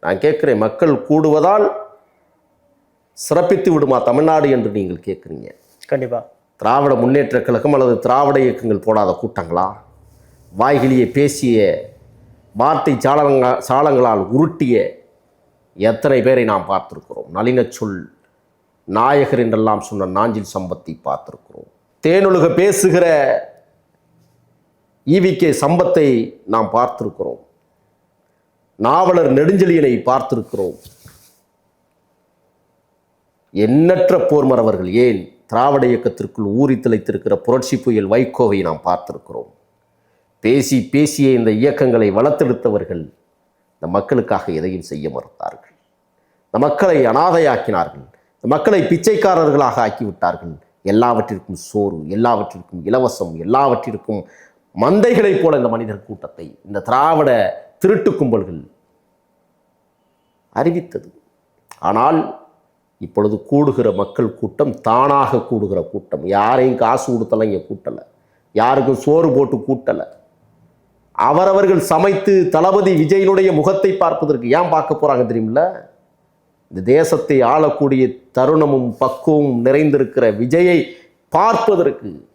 நான் கேட்குறேன், மக்கள் கூடுவதால் சிறப்பித்து விடுமா தமிழ்நாடு என்று நீங்கள் கேட்குறீங்க. கண்டிப்பாக. திராவிட முன்னேற்ற கழகம் அல்லது திராவிட இயக்கங்கள் போடாத கூட்டங்களா? வாய்கிலியை பேசிய வார்த்தை சாலங்களால் உருட்டிய எத்தனை பேரை நாம் பார்த்திருக்கிறோம். நளின சொல் நாயகர் என்றெல்லாம் சொன்ன நாஞ்சில் சம்பத்தை பார்த்திருக்கிறோம். தேனொழுக பேசுகிற ஈவிகே சம்பத்தை நாம் பார்த்திருக்கிறோம். நாவலர் நெடுஞ்செழியனை பார்த்திருக்கிறோம். எண்ணற்ற போர்மறவர்கள், ஏன் திராவிட இயக்கத்திற்குள் ஊறி திளைத்திருக்கிற புரட்சி புயல் வைகோவை நாம் பார்த்திருக்கிறோம். பேசிய இந்த இயக்கங்களை வளர்த்தெடுத்தவர்கள் இந்த மக்களுக்காக எதையும் செய்ய மறுத்தார்கள். இந்த மக்களை அனாதையாக்கினார்கள். இந்த மக்களை பிச்சைக்காரர்களாக ஆக்கிவிட்டார்கள். எல்லாவற்றிற்கும் சோறு, எல்லாவற்றிற்கும் இலவசம், எல்லாவற்றிற்கும் மந்தைகளைப் போல இந்த மனிதர் கூட்டத்தை இந்த திராவிட திருட்டு கும்பல்கள் அறிவித்தது. ஆனால் இப்பொழுது கூடுகிற மக்கள் கூட்டம் தானாக கூடுகிற கூட்டம். யாரையும் காசு கொடுத்தலாம் இங்கே கூட்டலை, யாருக்கும் சோறு போட்டு கூட்டலை. அவரவர்கள் சமைத்து தளபதி விஜயனுடைய முகத்தை பார்ப்பதற்கு ஏன் பார்க்க போகிறாங்க தெரியுமில்ல? இந்த தேசத்தை ஆளக்கூடிய தருணமும் பக்குவமும் நிறைந்திருக்கிற விஜயை பார்ப்பதற்கு.